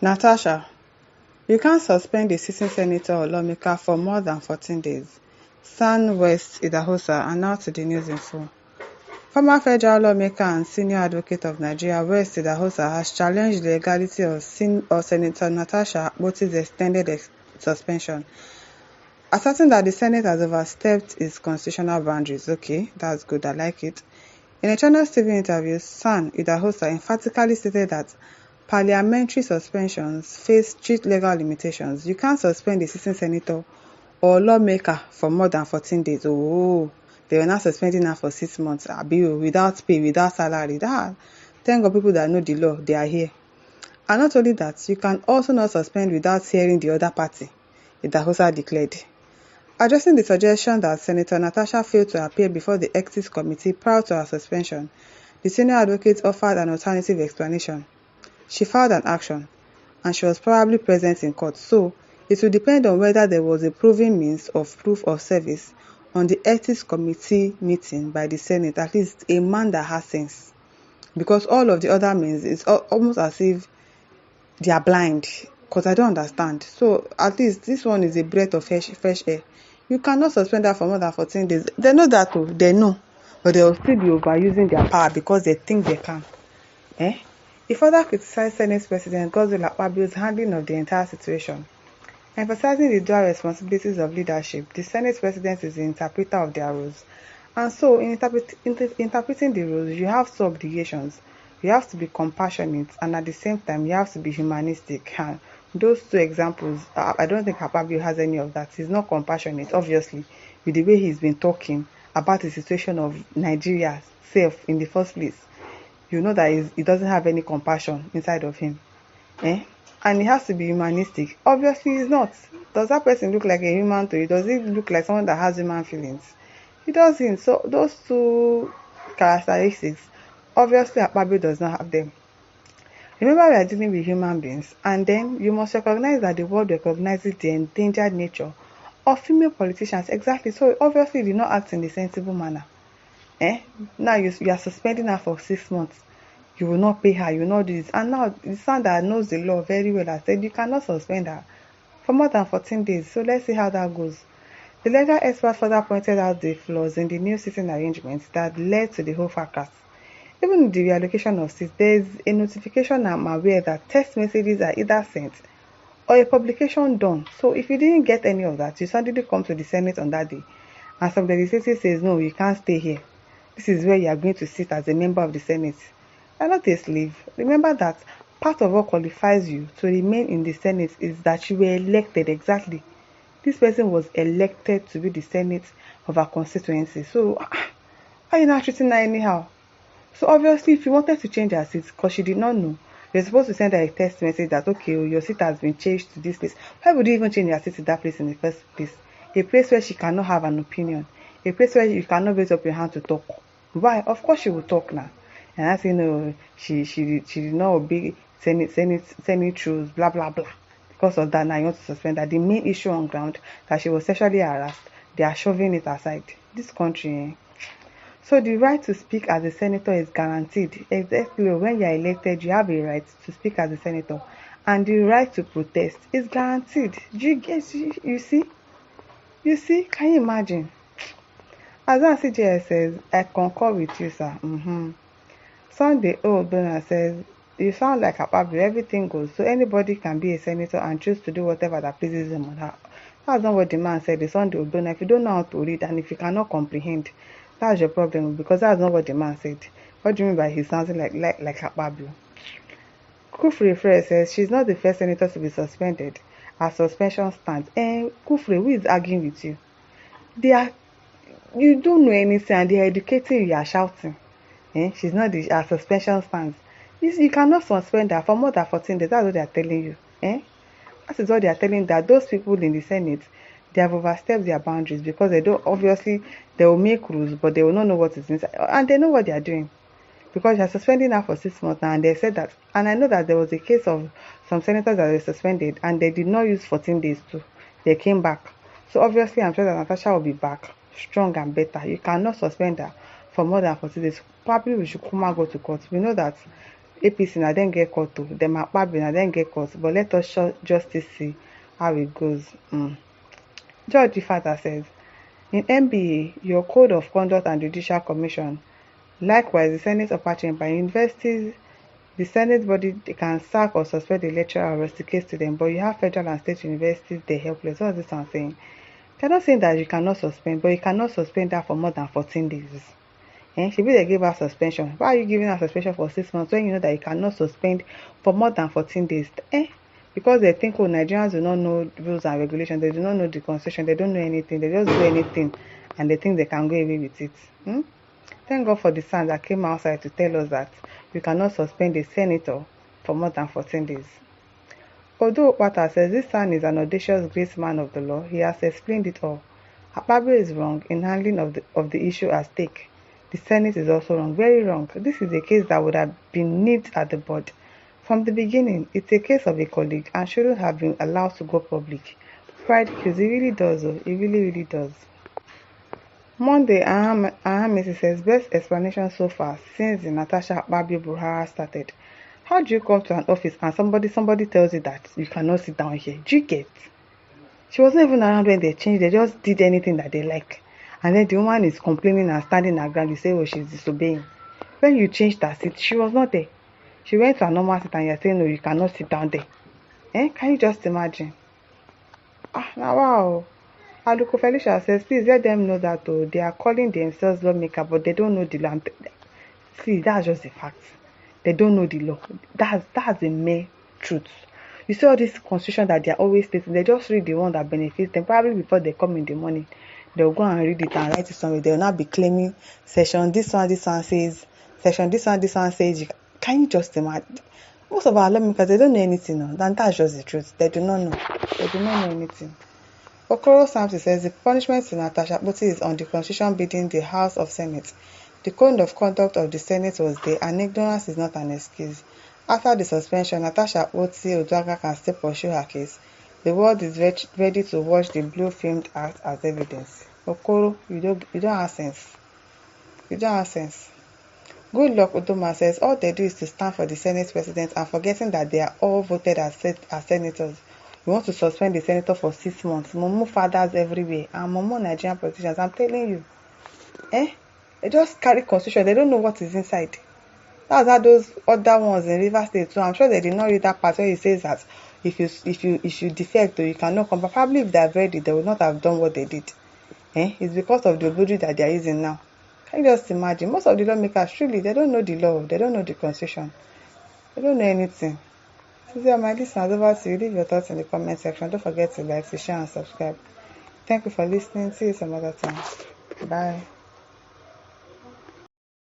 Natasha, you can't suspend a sitting senator or lawmaker for more than 14 days. San West Idahosa, and now to the news in full. Former federal lawmaker and senior advocate of Nigeria, West Idahosa, has challenged the legality of Senator Natasha AKPABIO's extended suspension, asserting that the Senate has overstepped its constitutional boundaries. Okay, that's good, I like it. In a Channels TV interview, San Idahosa emphatically stated that parliamentary suspensions face strict legal limitations. You can't suspend a sitting senator or lawmaker for more than 14 days. Oh, they were not suspending her for 6 months. Without pay, without salary. Thank God people that know the law, they are here. And not only that, you can also not suspend without hearing the other party, Idahosa declared. Addressing the suggestion that Senator Natasha failed to appear before the Ethics Committee prior to her suspension, the senior advocate offered an alternative explanation. She filed an action, and she was probably present in court, so it will depend on whether there was a proven means of proof of service on the Ethics Committee meeting by the Senate, at least a man that has sense. Because all of the other means, it's almost as if they are blind, because I don't understand. So at least this one is a breath of fresh air. You cannot suspend her for more than 14 days. They know that, they know, but they will still be overusing their power because they think they can. He further criticized Senate President Godswill Akpabio's handling of the entire situation. Emphasizing the dual responsibilities of leadership, the Senate President is the interpreter of their rules. And so, in interpreting the rules, you have two obligations. You have to be compassionate, and at the same time, you have to be humanistic. And those two examples, I don't think Akpabio has any of that. He's not compassionate, obviously, with the way he's been talking about the situation of Nigeria self in the first place. You know that he doesn't have any compassion inside of him. And he has to be humanistic. Obviously, he's not. Does that person look like a human to you? Does he look like someone that has human feelings? He doesn't. So those two characteristics, obviously Akpabio does not have them. Remember, we are dealing with human beings, and then you must recognize that the world recognizes the endangered nature of female politicians. Exactly. So obviously, he did not act in a sensible manner. Now you are suspending her for 6 months. You will not pay her, you will not do this. And now the son that knows the law very well has said you cannot suspend her for more than 14 days. So let's see how that goes. The legal expert further pointed out the flaws in the new seating arrangements that led to the whole fracas. Even with the reallocation of seats, there is a notification I'm aware that text messages are either sent or a publication done. So if you didn't get any of that, you suddenly come to the Senate on that day and some legislator says, no, you can't stay here. This is where you are going to sit as a member of the Senate. You are not a slave. Remember that part of what qualifies you to remain in the Senate is that you were elected. Exactly. This person was elected to be the Senate of our constituency. So, why are you not treating her anyhow? So, obviously, if you wanted to change her seat, because she did not know, you're supposed to send her a text message that, okay, your seat has been changed to this place. Why would you even change your seat to that place in the first place? A place where she cannot have an opinion. A place where you cannot raise up your hand to talk. Why? Of course she will talk now. And I say, no, she did not obey Senate rules, blah, blah, blah. Because of that, now you want to suspend her. The main issue on ground, that she was sexually harassed, they are shoving it aside. This country, So the right to speak as a senator is guaranteed. Exactly, when you are elected, you have a right to speak as a senator. And the right to protest is guaranteed. Do you get, you see? You see? Can you imagine? As CJS says, I concur with you, sir. Sunday Donor says, you sound like AKPABIO, everything goes. So anybody can be a senator and choose to do whatever that pleases him or her. That's not what the man said. The Sunday Donor, if you don't know how to read and if you cannot comprehend, that's your problem, because that's not what the man said. What do you mean by he sounding like AKPABIO? Kufri Frere says she's not the first senator to be suspended. Her suspension stands. And Kufri, who is arguing with you? You don't know anything and they are educating you are shouting. She's not her suspension stands. You cannot suspend her for more than 14 days. That's what they are telling you. That is what they are telling, that those people in the Senate, they have overstepped their boundaries, because they don't, obviously they will make rules, but they will not know what is inside, and they know what they are doing, because they are suspending her for 6 months now, and they said that, and I know that there was a case of some senators that were suspended and they did not use 14 days too. They came back. So obviously I'm sure that Natasha will be back strong and better. You cannot suspend her for more than 14 days. Probably we should come and go to court. We know that APC na dem get caught o, dem AKPABIO na dem get caught, but let us just see how it goes. Judge Ifata says, in NBA, your Code of Conduct and Judicial Commission, likewise the Senate upper chamber, universities, the Senate body can sack or suspend the lecturer or rusticate student, but you have federal and state universities, they're helpless. What is this one saying? They're not saying that you cannot suspend, but you cannot suspend that for more than 14 days. Should be they give her suspension. Why are you giving her suspension for 6 months when you know that you cannot suspend for more than 14 days? Because they think, oh, Nigerians do not know rules and regulations, they do not know the constitution, they don't know anything, they just do anything and they think they can go away with it. Thank God for the son that came outside to tell us that you cannot suspend a senator for more than 14 days. Although Okpata says this son is an audacious, great man of the law, he has explained it all. AKPABIO is wrong in handling of the issue at stake. The Senate is also wrong, very wrong. This is a case that would have been nipped at the bud. From the beginning, it's a case of a colleague and shouldn't have been allowed to go public. Pride kills, it really does, it really, really does. Monday, Ahamisi says, best explanation so far since the NATASHA Buhari started. How do you come to an office and somebody tells you that you cannot sit down here? Do you get? She wasn't even around when they changed, they just did anything that they like. And then the woman is complaining and standing her ground, you say, oh, she's disobeying. When you changed her seat, she was not there. She went to a normal seat and you're saying, no, you cannot sit down there. Can you just imagine? Now wow. Aluko Felicia says, please let them know that they are calling themselves lawmakers, but they don't know the law. See, that's just the fact. They don't know the law. That's the mere truth. You see all this constitution that they are always stating, they just read the one that benefits them. Probably before they come in the morning, they'll go and read it and write it somewhere. They'll not be claiming section this one says, section this one says. Can you just imagine? Most of our lawmakers, they don't know anything. And that's just the truth. They do not know. They do not know anything. Okoro Samson says the punishment to NATASHA is on the constitution bidding the House of Senate. The code of conduct of the Senate was there, and ignorance is not an excuse. After the suspension, Natasha Oduaghan can still pursue her case. The world is ready to watch the blue-filmed act as evidence. Okoro, you don't have sense. You don't have sense. Good luck, Udoma says all they do is to stand for the Senate president and forgetting that they are all voted as senators. You want to suspend the senator for 6 months. Momo fathers everywhere and Momo Nigerian politicians. I'm telling you. They just carry constitution. They don't know what is inside. That's how those other ones in River State too. I'm sure they did not read that part where it says that if you defect or you cannot come back. Probably if they have read it, they would not have done what they did. It's because of the body that they are using now. Can you just imagine? Most of the lawmakers, truly, they don't know the law. They don't know the constitution. They don't know anything. So, my listeners, over to you. Leave your thoughts in the comment section. Don't forget to like, to share, and subscribe. Thank you for listening. See you some other time. Bye.